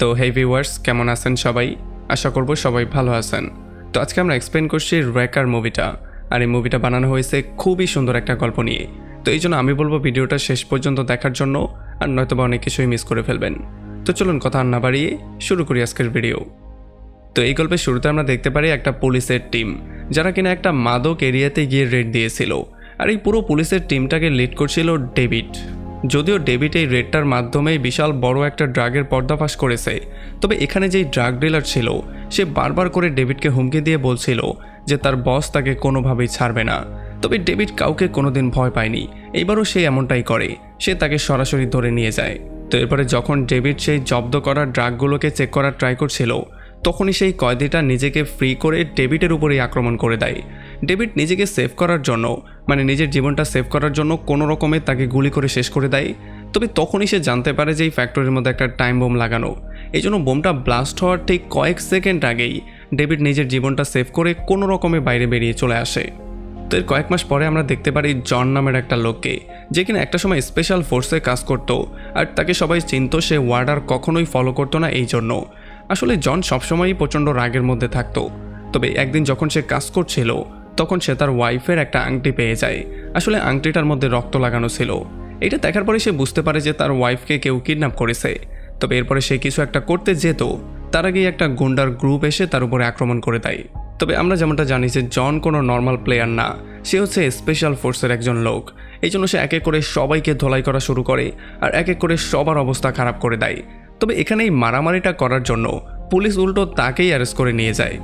তো হে ভিউয়ার্স, কেমন আছেন সবাই? আশা করব সবাই ভালো আছেন। তো আজকে আমরা এক্সপ্লেন করছি র্যাকার মুভিটা। আর এই মুভিটা বানানো হয়েছে খুবই সুন্দর একটা গল্প নিয়ে। তো এই জন্য আমি বলবো ভিডিওটা শেষ পর্যন্ত দেখার জন্য, আর নয়তোবা অনেক কিছুই মিস করে ফেলবেন। তো চলুন কথা না বাড়িয়ে শুরু করি আজকের ভিডিও। তো এই গল্পের শুরুতে আমরা দেখতে পারি একটা পুলিশের টিম, যারা কিনা একটা মাদক এরিয়াতে গিয়ে রেড দিয়েছিল। আর এই পুরো পুলিশের টিমটাকে লিড করছিল ডেভিড। যদিও ডেভিড এই রেডটার মাধ্যমে বিশাল বড় একটা ড্রাগের পর্দাফাশ করেছে, তবে এখানে যেই ড্রাগ ডিলার ছিল সে বারবার করে ডেভিডকে হুমকি দিয়ে বলছিল যে তার বস তাকে কোনোভাবেই ছাড়বে না। তবে ডেভিড কাউকে কোনোদিন ভয় পায়নি, এইবারও সে এমনটাই করে, সে তাকে সরাসরি ধরে নিয়ে যায়। তো এরপরে যখন ডেভিড সেই জব্দ করা ড্রাগগুলোকে চেক করার ট্রাই করছিল, তখনই সেই কয়েদিটা নিজেকে ফ্রি করে ডেভিডের উপরেই আক্রমণ করে দেয়। ডেভিড নিজেকে সেভ করার জন্য, মানে নিজের জীবনটা সেভ করার জন্য কোনো রকমে তাকে গুলি করে শেষ করে দেয়। তবে তখনই সে জানতে পারে যে এই ফ্যাক্টরির মধ্যে একটা টাইম বোম লাগানো। এই জন্য বোমটা ব্লাস্ট হওয়ার ঠিক কয়েক সেকেন্ড আগেই ডেভিড নিজের জীবনটা সেভ করে কোনো রকমে বাইরে বেরিয়ে চলে আসে। তো এর কয়েক মাস পরে আমরা দেখতে পারি জন নামের একটা লোককে, যে কিনা একটা সময় স্পেশাল ফোর্সে কাজ করত, আর তাকে সবাই চিনত সে ওয়ার্ডার কখনোই ফলো করতো না। এই জন্য আসলে জন সবসময়ই প্রচণ্ড রাগের মধ্যে থাকতো। তবে একদিন যখন সে কাজ করছিল, তখন সে তার ওয়াইফের একটা আংটি পেয়ে যায়। আসলে আংটিটার মধ্যে রক্ত লাগানো ছিল। এটা দেখার পরে সে বুঝতে পারে যে তার ওয়াইফকে কেউ কিডন্যাপ করেছে। তবে এরপরে সে কিছু একটা করতে যেত, তার আগেই একটা গুন্ডার গ্রুপ এসে তার উপরে আক্রমণ করে দেয়। তবে আমরা যেমনটা জানি যে জন কোনো নর্মাল প্লেয়ার না, সে হচ্ছে স্পেশাল ফোর্সের একজন লোক। এই জন্য সে এক এক করে সবাইকে ধোলাই করা শুরু করে, আর এক এক করে সবার অবস্থা খারাপ করে দেয়। তবে এখানে এই মারামারিটা করার জন্য পুলিশ উল্টো তাকেই অ্যারেস্ট করে নিয়ে যায়।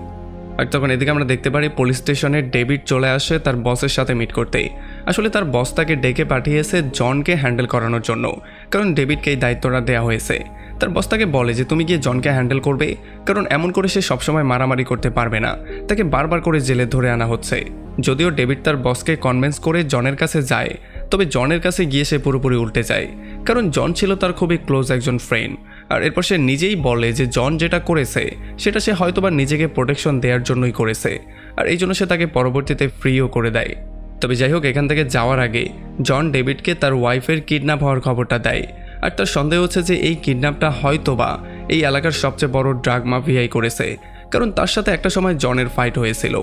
আর তখন এদিকে আমরা দেখতে পারি পুলিশ স্টেশনে ডেভিড চলে আসে তার বসের সাথে মিট করতে। আসলে তার বস তাকে ডেকে পাঠিয়েছে জনকে হ্যান্ডেল করানোর জন্য, কারণ ডেভিডকে এই দায়িত্বটা দেওয়া হয়েছে। তার বস তাকে বলে যে তুমি গিয়ে জনকে হ্যান্ডেল করবে, কারণ এমন করে সে সবসময় মারামারি করতে পারবে না, তাকে বারবার করে জেলে ধরে আনা হচ্ছে। যদিও ডেভিড তার বসকে কনভিন্স করে জনের কাছে যায়, তবে জনের কাছে গিয়ে সে পুরোপুরি উল্টে যায়, কারণ জন ছিল তার খুবই ক্লোজ একজন ফ্রেন্ড। আর এরপর সে নিজেই বলে যে জন যেটা করেছে সেটা সে হয়তোবা নিজেকে প্রোটেকশন দেওয়ার জন্যই করেছে, আর এই জন্য সে তাকে পরবর্তীতে ফ্রিও করে দেয়। তবে যাই হোক, এখান থেকে যাওয়ার আগে জন ডেভিডকে তার ওয়াইফের কিডন্যাপ হওয়ার খবরটা দেয়। আর তার সন্দেহ হচ্ছে যে এই কিডন্যাপটা হয়তোবা এই এলাকার সবচেয়ে বড় ড্রাগ মাফিয়াই করেছে, কারণ তার সাথে একটা সময় জনের ফাইট হয়েছিল।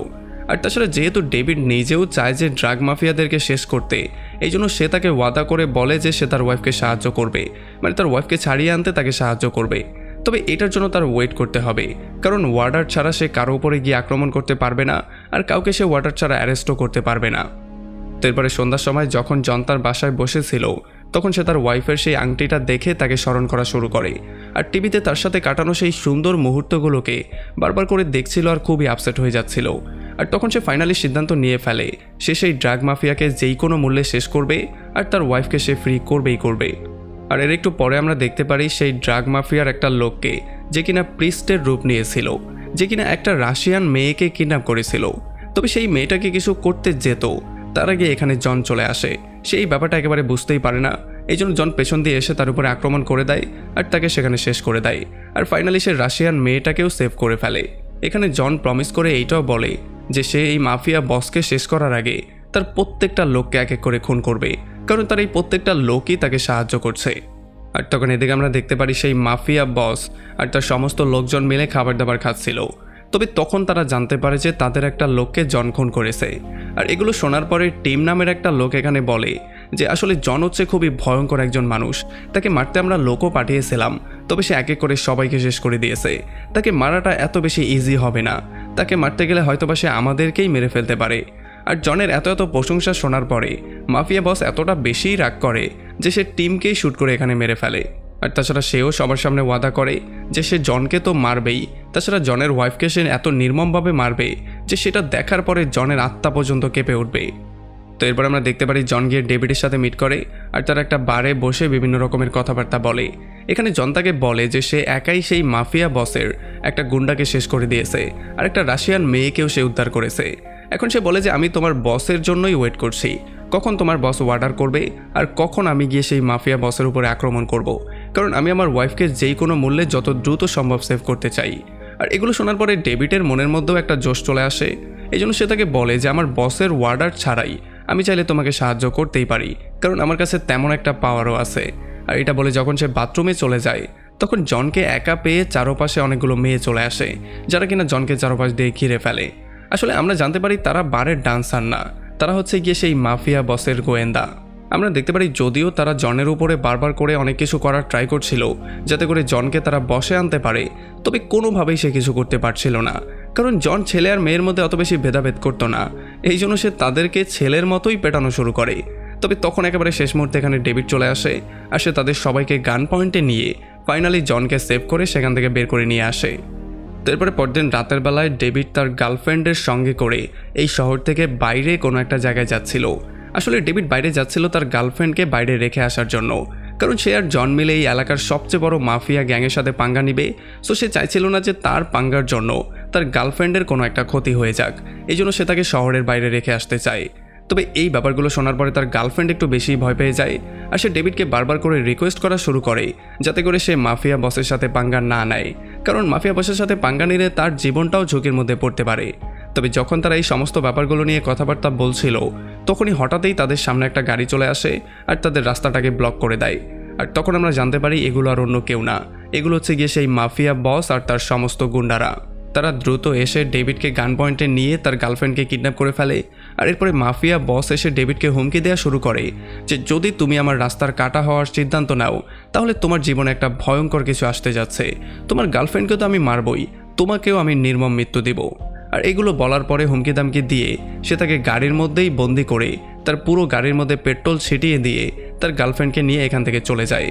আর তাছাড়া যেহেতু ডেভিড নিজেও চায় যে ড্রাগ মাফিয়াদেরকে শেষ করতে, এই জন্য সে তাকে ওয়াদা করে বলে যে সে তার ওয়াইফকে সাহায্য করবে, মানে তার ওয়াইফকে ছাড়িয়ে আনতে তাকে সাহায্য করবে। তবে এটার জন্য তার ওয়েট করতে হবে, কারণ ওয়ার্ডার ছাড়া সে কারো উপরে গিয়ে আক্রমণ করতে পারবে না, আর কাউকে সে ওয়ার্ডার ছাড়া অ্যারেস্টও করতে পারবে না। তো এরপরে সন্ধ্যার সময় যখন জন তার বাসায় বসেছিল, তখন সে তার ওয়াইফের সেই আংটিটা দেখে তাকে স্মরণ করা শুরু করে। আর টিভিতে তার সাথে কাটানো সেই সুন্দর মুহূর্তগুলোকে বারবার করে দেখছিল, আর খুবই আপসেট হয়ে যাচ্ছিল। আর তখন সে ফাইনালি সিদ্ধান্ত নিয়ে ফেলে সে সেই ড্রাগ মাফিয়াকে যেই কোনো মূল্যে শেষ করবে, আর তার ওয়াইফকে সে ফ্রি করবেই করবে। আর এর একটু পরে আমরা দেখতে পারি সেই ড্রাগ মাফিয়ার একটা লোককে, যে কিনা প্রিস্টের রূপ নিয়েছিল, যে কিনা একটা রাশিয়ান মেয়েকে কিডন্যাপ করেছিল। তবে সেই মেয়েটাকে কিছু করতে যেত, তার আগে এখানে জন চলে আসে। সেই ব্যাপারটা একেবারে বুঝতেই পারে না, এই জন্য জন পেছন দিয়ে এসে তার উপরে আক্রমণ করে দেয়, আর তাকে সেখানে শেষ করে দেয়। আর ফাইনালি সে রাশিয়ান মেয়েটাকেও সেভ করে ফেলে। এখানে জন প্রমিস করে এইটাও বলে যে সে এই মাফিয়া বসকে শেষ করার আগে তার প্রত্যেকটা লোককে এক এক করে খুন করবে, কারণ তার এই প্রত্যেকটা লোকই তাকে সাহায্য করছে। আর তখন এদিকে আমরা দেখতে পারি সেই মাফিয়া বস আর তার সমস্ত লোকজন মিলে খাবার দাবার খাচ্ছিল। তবে তখন তারা জানতে পারে যে তাদের একটা লোককে জন খুন করেছে। আর এগুলো শোনার পরে টিম নামের একটা লোক এখানে বলে যে আসলে জন হচ্ছে খুবই ভয়ঙ্কর একজন মানুষ, তাকে মারতে আমরা লোকও পাঠিয়েছিলাম, তবে সে এক এক করে সবাইকে শেষ করে দিয়েছে। তাকে মারাটা এত বেশি ইজি হবে না, তাকে মারতে গেলে হয়তোবা সে আমাদেরকেই মেরে ফেলতে পারে। আর জনের এত এত প্রশংসা শোনার পরে মাফিয়া বস এতটা বেশিই রাগ করে যে সে টিমকেই শ্যুট করে এখানে মেরে ফেলে। আর তাছাড়া সেও সবার সামনে ওয়াদা করে যে সে জনকে তো মারবেই, তাছাড়া জনের ওয়াইফকে সে এত নির্মমভাবে মারবে যে সেটা দেখার পরে জনের আত্মা পর্যন্ত কেঁপে উঠবে। তো এরপর আমরা দেখতে পারি জন গিয়ে ডেভিডের সাথে মিট করে, আর তারা একটা বারে বসে বিভিন্ন রকমের কথাবার্তা বলে। এখানে জন তাকে বলে যে সে একাই সেই মাফিয়া বসের একটা গুন্ডাকে শেষ করে দিয়েছে, আর একটা রাশিয়ান মেয়েকেও সে উদ্ধার করেছে। এখন সে বলে যে আমি তোমার বসের জন্যই ওয়েট করছি, কখন তোমার বস অর্ডার করবে আর কখন আমি গিয়ে সেই মাফিয়া বসের উপরে আক্রমণ করব, কারণ আমি আমার ওয়াইফকে যেই কোনো মূল্যে যত দ্রুত সম্ভব সেভ করতে চাই। আর এগুলো শোনার পরে ডেভিডের মনের মধ্যেও একটা জোশ চলে আসে। এই জন্য সে তাকে বলে যে আমার বসের অর্ডার ছাড়াই আমি চাইলে তোমাকে সাহায্য করতেই পারি, কারণ আমার কাছে তেমন একটা পাওয়ারও আছে। আর এটা বলে যখন সে বাথরুমে চলে যায়, তখন জনকে একা পেয়ে চারপাশে অনেকগুলো মেয়ে চলে আসে, যারা কিনা জনকে চারপাশ দিয়ে ঘিরে ফেলে। আসলে আমরা জানতে পারি তারা বারের ডান্সার না, তারা হচ্ছে গিয়ে সেই মাফিয়া বসের গোয়েন্দা। আমরা দেখতে পারি যদিও তারা জনের উপরে বারবার করে অনেক কিছু করার ট্রাই করছিল যাতে করে জনকে তারা বসে আনতে পারে, তবে কোনোভাবেই সে কিছু করতে পারছিল না, কারণ জন ছেলে আর মেয়ের মধ্যে অত বেশি ভেদাভেদ করতো না। এই জন্য সে তাদেরকে ছেলের মতোই পেটানো শুরু করে। তবে তখন একেবারে শেষ মুহূর্তে এখানে ডেভিড চলে আসে, আর সে তাদের সবাইকে গান পয়েন্টে নিয়ে ফাইনালি জনকে সেভ করে সেখান থেকে বের করে নিয়ে আসে। তো এরপরে পরদিন রাতের বেলায় ডেভিড তার গার্লফ্রেন্ডের সঙ্গে করে এই শহর থেকে বাইরে কোনো একটা জায়গায় যাচ্ছিল। আসলে ডেভিড বাইরে যাচ্ছিল তার গার্লফ্রেন্ডকে বাইরে রেখে আসার জন্য, কারণ সে আর জন মিলে এই এলাকার সবচেয়ে বড় মাফিয়া গ্যাংয়ের সাথে পাঙ্গা নিবে। সো সে চাইছিল না যে তার পাঙ্গার জন্য তার গার্লফ্রেন্ডের কোনো একটা ক্ষতি হয়ে যাক, এই জন্য সে তাকে শহরের বাইরে রেখে আসতে চায়। তবে এই ব্যাপারগুলো শোনার পরে তার গার্লফ্রেন্ড একটু বেশি ভয় পেয়ে যায়, আর সে ডেভিডকে বারবার করে রিকোয়েস্ট করা শুরু করে যাতে করে সে মাফিয়া বসের সাথে পাঙ্গা না নেয়, কারণ মাফিয়া বসের সাথে পাঙ্গা নিলে তার জীবনটাও ঝুঁকির মধ্যে পড়তে পারে। তবে যখন তারা এই সমস্ত ব্যাপারগুলো নিয়ে কথাবার্তা বলছিল, তখনই হঠাৎই তাদের সামনে একটা গাড়ি চলে আসে আর তাদের রাস্তাটাকে ব্লক করে দেয়। আর তখন আমরা জানতে পারি এগুলো আর অন্য কেউ না, এগুলো হচ্ছে গিয়ে সেই মাফিয়া বস আর তার সমস্ত গুন্ডারা। তারা দ্রুত এসে ডেভিডকে গান পয়েন্টে নিয়ে তার গার্লফ্রেন্ডকে কিডন্যাপ করে ফেলে। আর এরপরে মাফিয়া বস এসে ডেভিডকে হুমকি দেওয়া শুরু করে যে যদি তুমি আমার রাস্তার কাটা হওয়ার সিদ্ধান্ত নাও তাহলে তোমার জীবনে একটা ভয়ঙ্কর কিছু আসতে যাচ্ছে, তোমার গার্লফ্রেন্ডকে তো আমি মারবই, তোমাকেও আমি নির্মম মৃত্যু দেব। আর এগুলো বলার পরে হুমকি দামকি দিয়ে সে তাকে গাড়ির মধ্যেই বন্দি করে তার পুরো গাড়ির মধ্যে পেট্রোল ছিটিয়ে দিয়ে তার গার্লফ্রেন্ডকে নিয়ে এখান থেকে চলে যায়।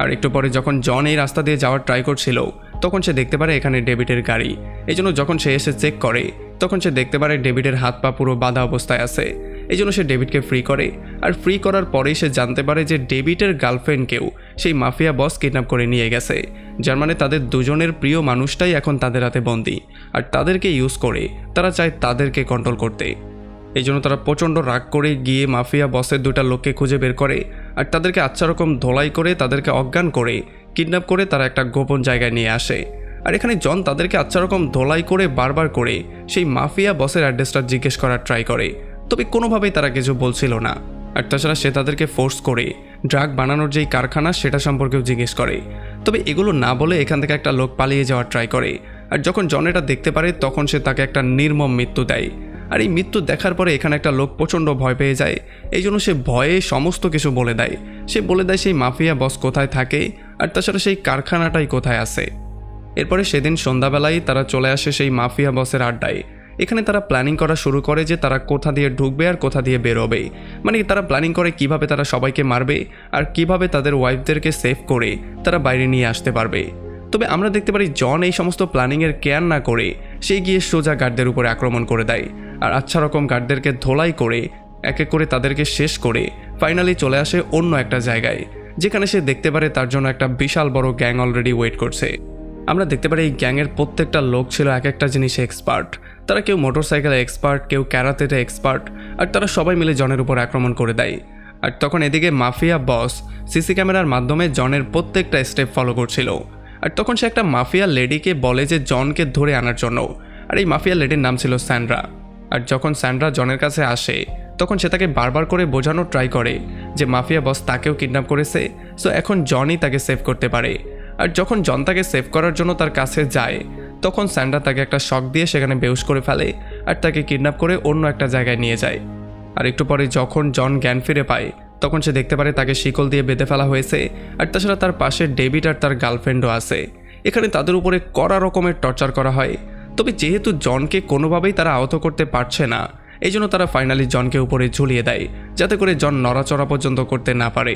আর একটু পরে যখন জন এই রাস্তা দিয়ে যাওয়ার ট্রাই করছিল, তখন সে দেখতে পারে এখানে ডেভিডের গাড়ি। এই জন্য যখন সে এসে চেক করে, তখন সে দেখতে পারে ডেভিডের হাত পা পুরো বাঁধা অবস্থায় আছে। এই জন্য সে ডেভিডকে ফ্রি করে, আর ফ্রি করার পরেই সে জানতে পারে যে ডেভিডের গার্লফ্রেন্ডকেও সেই মাফিয়া বস কিডন্যাপ করে নিয়ে গেছে, যার মানে তাদের দুজনের প্রিয় মানুষটাই এখন তাদের হাতে বন্দী, আর তাদেরকে ইউজ করে তারা চায় তাদেরকে কন্ট্রোল করতে। এই জন্য তারা প্রচণ্ড রাগ করে গিয়ে মাফিয়া বসের দুটা লোককে খুঁজে বের করে, আর তাদেরকে আচ্ছা রকম ধোলাই করে তাদেরকে অজ্ঞান করে কিডন্যাপ করে তারা একটা গোপন জায়গায় নিয়ে আসে। আর এখানে জন তাদেরকে আচ্ছা রকম ধোলাই করে বারবার করে সেই মাফিয়া বসের অ্যাড্রেসটা জিজ্ঞেস করার ট্রাই করে, তবে কোনোভাবেই তারা কিছু বলছিল না। আর তাছাড়া সে তাদেরকে ফোর্স করে ড্রাগ বানানোর যেই কারখানা সেটা সম্পর্কেও জিজ্ঞেস করে, তবে এগুলো না বলে এখান থেকে একটা লোক পালিয়ে যাওয়ার ট্রাই করে। আর যখন জন এটা দেখতে পারে তখন সে তাকে একটা নির্মম মৃত্যু দেয়। আর এই মৃত্যু দেখার পরে এখানে একটা লোক প্রচণ্ড ভয় পেয়ে যায়, এই জন্য সে ভয়ে সমস্ত কিছু বলে দেয়। সে বলে দেয় সেই মাফিয়া বস কোথায় থাকে, আর তাছাড়া সেই কারখানাটাই কোথায় আছে। এরপরে সেদিন সন্ধ্যাবেলায় তারা চলে আসে সেই মাফিয়া বসের আড্ডায়। এখানে তারা প্ল্যানিং করা শুরু করে যে তারা কোথা দিয়ে ঢুকবে আর কোথা দিয়ে বেরোবে, মানে তারা প্ল্যানিং করে কিভাবে তারা সবাইকে মারবে আর কিভাবে তাদের ওয়াইফদেরকে সেভ করে তারা বাইরে নিয়ে আসতে পারবে। তবে আমরা দেখতে পারি জন এই সমস্ত প্ল্যানিংয়ের কেয়ার না করে সে গিয়ে সোজা গার্ডদের উপরে আক্রমণ করে দেয়, আর আচ্ছা রকম গার্ডদেরকে ধোলাই করে এক এক করে তাদেরকে শেষ করে ফাইনালি চলে আসে অন্য একটা জায়গায়, যেখানে সে দেখতে পারে তার জন্য একটা বিশাল বড় গ্যাং অলরেডি ওয়েট করছে। আমরা দেখতে পারি এই গ্যাংয়ের প্রত্যেকটা লোক ছিল এক একটা জিনিসে এক্সপার্ট। তারা কেউ মোটরসাইকেলে এক্সপার্ট, কেউ ক্যারাতেতে এক্সপার্ট, আর তারা সবাই মিলে জনের উপর আক্রমণ করে দেয়। আর তখন এদিকে মাফিয়া বস সিসি ক্যামেরার মাধ্যমে জনের প্রত্যেকটা স্টেপ ফলো করছিল। আর তখন সে একটা মাফিয়া লেডিকে বলে যে জনকে ধরে আনার জন্য, আর এই মাফিয়া লেডির নাম ছিল স্যান্ড্রা। আর যখন স্যান্ড্রা জনের কাছে আসে তখন সে তাকে বারবার করে বোঝানোর ট্রাই করে যে মাফিয়া বস তাকেও কিডন্যাপ করেছে, সো এখন জনই তাকে সেভ করতে পারে। আর যখন জন তাকে সেভ করার জন্য তার কাছে যায় তখন স্যান্ড্রা তাকে একটা শক দিয়ে সেখানে বেহুশ করে ফেলে আর তাকে কিডন্যাপ করে অন্য একটা জায়গায় নিয়ে যায়। আর একটু পরে যখন জন জ্ঞান ফিরে পায় তখন সে দেখতে পারে তাকে শিকল দিয়ে বেঁধে ফেলা হয়েছে, আর তাছাড়া তার পাশে ডেভিড আর তার গার্লফ্রেন্ডও আছে। এখানে তাদের উপরে কড়া রকমের টর্চার করা হয়, তবে যেহেতু জনকে কোনোভাবেই তারা আহত করতে পারছে না এই জন্য তারা ফাইনালি জনকে উপরে ঝুলিয়ে দেয় যাতে করে জন নড়াচড়া পর্যন্ত করতে না পারে।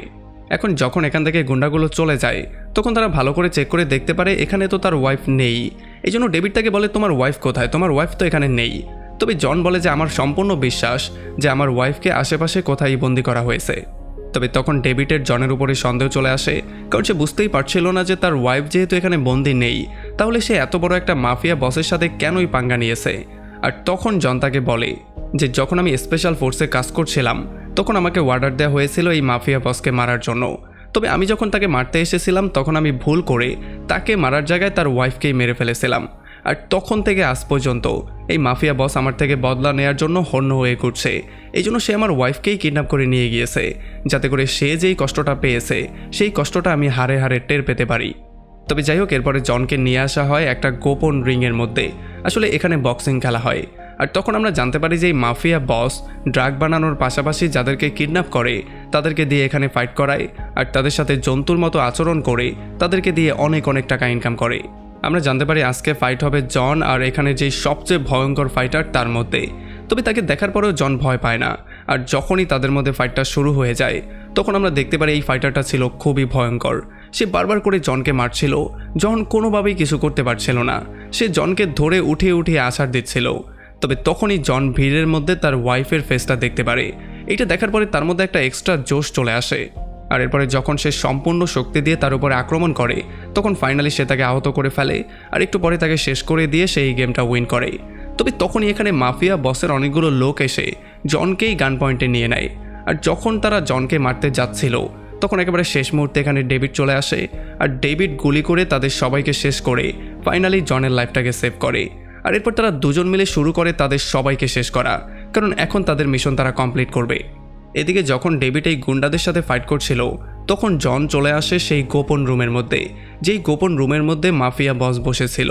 এখন যখন এখান থেকে গুন্ডাগুলো চলে যায় তখন তারা ভালো করে চেক করে দেখতে পারে এখানে তো তার ওয়াইফ নেই। এই জন্য ডেভিড তাকে বলে তোমার ওয়াইফ কোথায়, তোমার ওয়াইফ তো এখানে নেই। তবে জন বলে যে আমার সম্পূর্ণ বিশ্বাস যে আমার ওয়াইফকে আশেপাশে কোথায় বন্দি করা হয়েছে। তবে তখন ডেভিডের জনের উপরে সন্দেহ চলে আসে, কারণ সে বুঝতেই পারছিল না যে তার ওয়াইফ যেহেতু এখানে বন্দি নেই তাহলে সে এত বড় একটা মাফিয়া বসের সাথে কেনই পাঙ্গা নিয়েছে। আর তখন জন তাকে বলে যে যখন আমি স্পেশাল ফোর্সে কাজ করছিলাম তখন আমাকে অর্ডার দেওয়া হয়েছিল এই মাফিয়া বসকে মারার জন্য, তবে আমি যখন তাকে মারতে এসেছিলাম তখন আমি ভুল করে তাকে মারার জায়গায় তার ওয়াইফকেই মেরে ফেলেছিলাম। আর তখন থেকে আজ পর্যন্ত এই মাফিয়া বস আমার থেকে বদলা নেওয়ার জন্য হন্য হয়ে ঘুরছে, এই জন্য সে আমার ওয়াইফকেই কিডন্যাপ করে নিয়ে গিয়েছে যাতে করে সে যেই কষ্টটা পেয়েছে সেই কষ্টটা আমি হারে হারে টের পেতে পারি। তবে যাই হোক, এরপরে জনকে নিয়ে আসা হয় একটা গোপন রিংয়ের মধ্যে। আসলে এখানে বক্সিং খেলা হয়। আর তখন আমরা জানতে পারি যে এই মাফিয়া বস ড্রাগ বানানোর পাশাপাশি যাদেরকে কিডন্যাপ করে তাদেরকে দিয়ে এখানে ফাইট করায়, আর তাদের সাথে জন্তুর মতো আচরণ করে তাদেরকে দিয়ে অনেক টাকা ইনকাম করে। আমরা জানতে পারি আজকে ফাইট হবে জন আর এখানে যে সবচেয়ে ভয়ঙ্কর ফাইটার তার মধ্যে। তবে তাকে দেখার পরেও জন ভয় পায় না। আর যখনই তাদের মধ্যে ফাইটটা শুরু হয়ে যায় তখন আমরা দেখতে পারি এই ফাইটারটা ছিল খুবই ভয়ঙ্কর। সে বারবার করে জনকে মারছিল। জন কোনোভাবেই কিছু করতে পারছিল না। সে জনকে ধরে উঠিয়ে আছাড় দিচ্ছিল। তবে তখনই জন ভিড়ের মধ্যে তার ওয়াইফের ফেসটা দেখতে পারে। এটা দেখার পরে তার মধ্যে একটা এক্সট্রা জোশ চলে আসে। আর এরপরে যখন সে সম্পূর্ণ শক্তি দিয়ে তার উপরে আক্রমণ করে তখন ফাইনালি সে তাকে আহত করে ফেলে। আর একটু পরে তাকে শেষ করে দিয়ে সেই গেমটা উইন করে। তবে তখনই এখানে মাফিয়া বসের অনেকগুলো লোক এসে জনকেই গান পয়েন্টে নিয়ে নেয়। আর যখন তারা জনকে মারতে যাচ্ছিল তখন একেবারে শেষ মুহূর্তে এখানে ডেভিড চলে আসে। আর ডেভিড গুলি করে তাদের সবাইকে শেষ করে ফাইনালি জনের লাইফটাকে সেভ করে। আর এরপর তারা দুজন মিলে শুরু করে তাদের সবাইকে শেষ করা, কারণ এখন তাদের মিশন তারা কমপ্লিট করবে। এদিকে যখন ডেভিড এই গুন্ডাদের সাথে ফাইট করছিল তখন জন চলে আসে সেই গোপন রুমের মধ্যে, যেই গোপন রুমের মধ্যে মাফিয়া বস বসেছিল।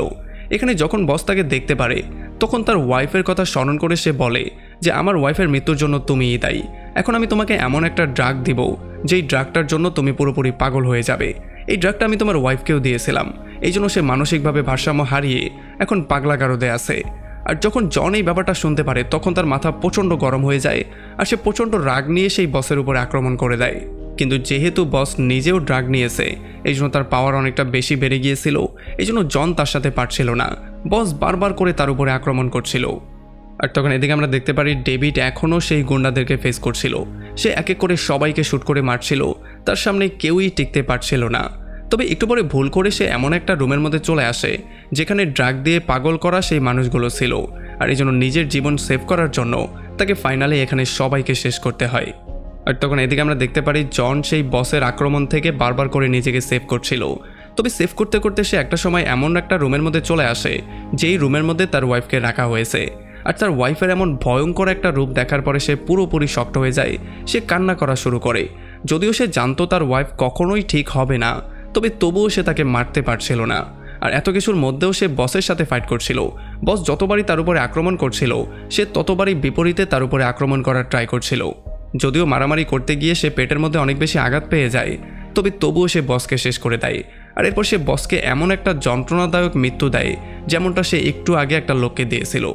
এখানে যখন বস তাকে দেখতে পারে তখন তার ওয়াইফের কথা স্মরণ করে সে বলে যে আমার ওয়াইফের মৃত্যুর জন্য তুমিই দায়ী। এখন আমি তোমাকে এমন একটা ড্রাগ দিব যেই ড্রাগটার জন্য তুমি পুরোপুরি পাগল হয়ে যাবে। এই ড্রাগটা আমি তোমার ওয়াইফকেও দিয়েছিলাম। এই জন্য সে মানসিকভাবে ভারসাম্য হারিয়ে এখন পাগলা গারদে আছে। আর যখন জন এই ব্যাপারটা শুনতে পারে তখন তার মাথা প্রচণ্ড গরম হয়ে যায়। আর সে প্রচণ্ড রাগ নিয়ে সেই বসের উপরে আক্রমণ করে দেয়। কিন্তু যেহেতু বস নিজেও ড্রাগ নিয়েছে এই জন্য তার পাওয়ার অনেকটা বেশি বেড়ে গিয়েছিল। এই জন্য জন তার সাথে পারছিল না। বস বারবার করে তার উপরে আক্রমণ করছিল। আর তখন এদিকে আমরা দেখতে পারি ডেভিড এখনও সেই গুন্ডাদেরকে ফেস করছিল। সে এক এক করে সবাইকে শ্যুট করে মারছিল। তার সামনে কেউই টিকতে পারছিল না। তবে একটু পরে ভুল করে সে এমন একটা রুমের মধ্যে চলে আসে যেখানে ড্রাগ দিয়ে পাগল করা সেই মানুষগুলো ছিল। আর এই জন্য নিজের জীবন সেভ করার জন্য তাকে ফাইনালি এখানে সবাইকে শেষ করতে হয়। আর তখন এদিকে আমরা দেখতে পারি জন সেই বসের আক্রমণ থেকে বারবার করে নিজেকে সেভ করছিল। তবে সেভ করতে করতে সে একটা সময় এমন একটা রুমের মধ্যে চলে আসে যেই রুমের মধ্যে তার ওয়াইফকে রাখা হয়েছে। আর তার ওয়াইফের এমন ভয়ঙ্কর একটা রূপ দেখার পরে সে পুরোপুরি শক্ট হয়ে যায়। সে কান্না করা শুরু করে। যদিও সে জানতো তার ওয়াইফ কখনোই ঠিক হবে না, তবে তবুও সে তাকে মারতে পারছিল না। আর এত কিছুর মধ্যেও সে বসের সাথে ফাইট করছিল। বস যতবারই তার উপরে আক্রমণ করছিল সে ততবারই বিপরীতে তার উপরে আক্রমণ করার ট্রাই করছিল। যদিও মারামারি করতে গিয়ে সে পেটের মধ্যে অনেক বেশি আঘাত পেয়ে যায়, তবে তবুও সে বসকে শেষ করে দেয়। আর এরপর সে বসকে এমন একটা যন্ত্রণাদায়ক মৃত্যু দেয় যেমনটা সে একটু আগে একটা লোককে দিয়েছিল।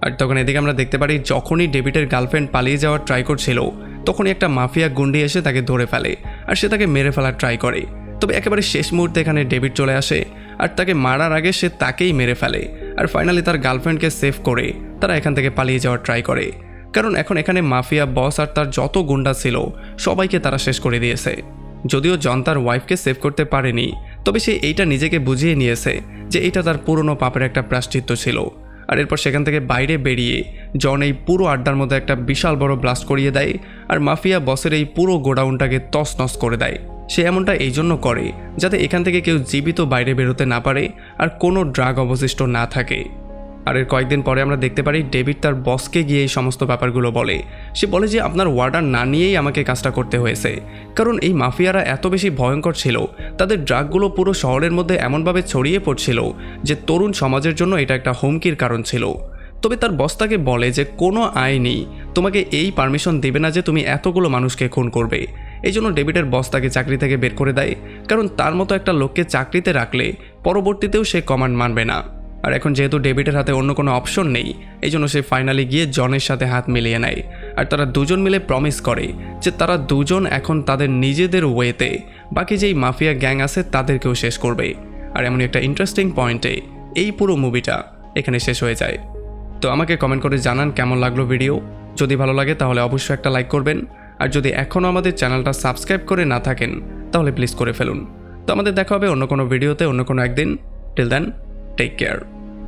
আর তখন এদিকে আমরা দেখতে পারি যখনই ডেভিডের গার্লফ্রেন্ড পালিয়ে যাওয়ার ট্রাই করছিল তখনই একটা মাফিয়া গুন্ডি এসে তাকে ধরে ফেলে। আর সে তাকে মেরে ফেলার ট্রাই করে। তবে একেবারে শেষ মুহূর্তে এখানে ডেভিড চলে আসে আর তাকে মারার আগে সে তাকেই মেরে ফেলে। আর ফাইনালি তার গার্লফ্রেন্ডকে সেভ করে তারা এখান থেকে পালিয়ে যাওয়ার ট্রাই করে, কারণ এখন এখানে মাফিয়া বস আর তার যত গুন্ডা ছিল সবাইকে তারা শেষ করে দিয়েছে। যদিও জন তার ওয়াইফকে সেভ করতে পারেনি, তবে সে এইটা নিজেকে বুঝিয়ে নিয়েছে যে এটা তার পুরনো পাপের একটা প্রায়শ্চিত্ত ছিল। আর এরপর সেখান থেকে বাইরে বেরিয়ে জন এই পুরো আড্ডার মধ্যে একটা বিশাল বড় ব্লাস্ট করিয়ে দেয়। আর মাফিয়া বসের এই পুরো গোডাউনটাকে তছনছ করে দেয়। সে এমনটা এই জন্য করে যাতে এখান থেকে কেউ জীবিত বাইরে বেরোতে না পারে আর কোনো ড্রাগ অবশিষ্ট না থাকে। আর এর কয়েকদিন পরে আমরা দেখতে পারি ডেভিড তার বসকে গিয়ে এই সমস্ত ব্যাপারগুলো বলে। সে বলে যে আপনার ওয়ার্ডার না নিয়েই আমাকে কাজটা করতে হয়েছে, কারণ এই মাফিয়ারা এত বেশি ভয়ঙ্কর ছিল। তাদের ড্রাগগুলো পুরো শহরের মধ্যে এমনভাবে ছড়িয়ে পড়ছিল যে তরুণ সমাজের জন্য এটা একটা হুমকির কারণ ছিল। তবে তার বস তাকে বলে যে কোনো আইনই তোমাকে এই পারমিশন দেবে না যে তুমি এতগুলো মানুষকে খুন করবে। এই জন্য ডেভিডের বস তাকে চাকরি থেকে বের করে দেয়, কারণ তার মতো একটা লোককে চাকরিতে রাখলে পরবর্তীতেও সে কমান্ড মানবে না। আর এখন যেহেতু ডেভিডের হাতে অন্য কোনো অপশন নেই এই জন্য সে ফাইনালি গিয়ে জনের সাথে হাত মিলিয়ে নেয়। আর তারা দুজন মিলে প্রমিস করে যে তারা দুজন এখন তাদের নিজেদের ওয়েতে বাকি যেই মাফিয়া গ্যাং আছে তাদেরকেও শেষ করবে। আর এমন একটা ইন্টারেস্টিং পয়েন্টে এই পুরো মুভিটা এখানে শেষ হয়ে যায়। তো আমাকে কমেন্ট করে জানান কেমন লাগলো ভিডিও। যদি ভালো লাগে তাহলে অবশ্যই একটা লাইক করবেন। আর যদি এখনও আমাদের চ্যানেলটা সাবস্ক্রাইব করে না থাকেন তাহলে প্লিজ করে ফেলুন। তো আমাদের দেখা হবে অন্য কোনো ভিডিওতে অন্য কোনো একদিন। Till then, take care.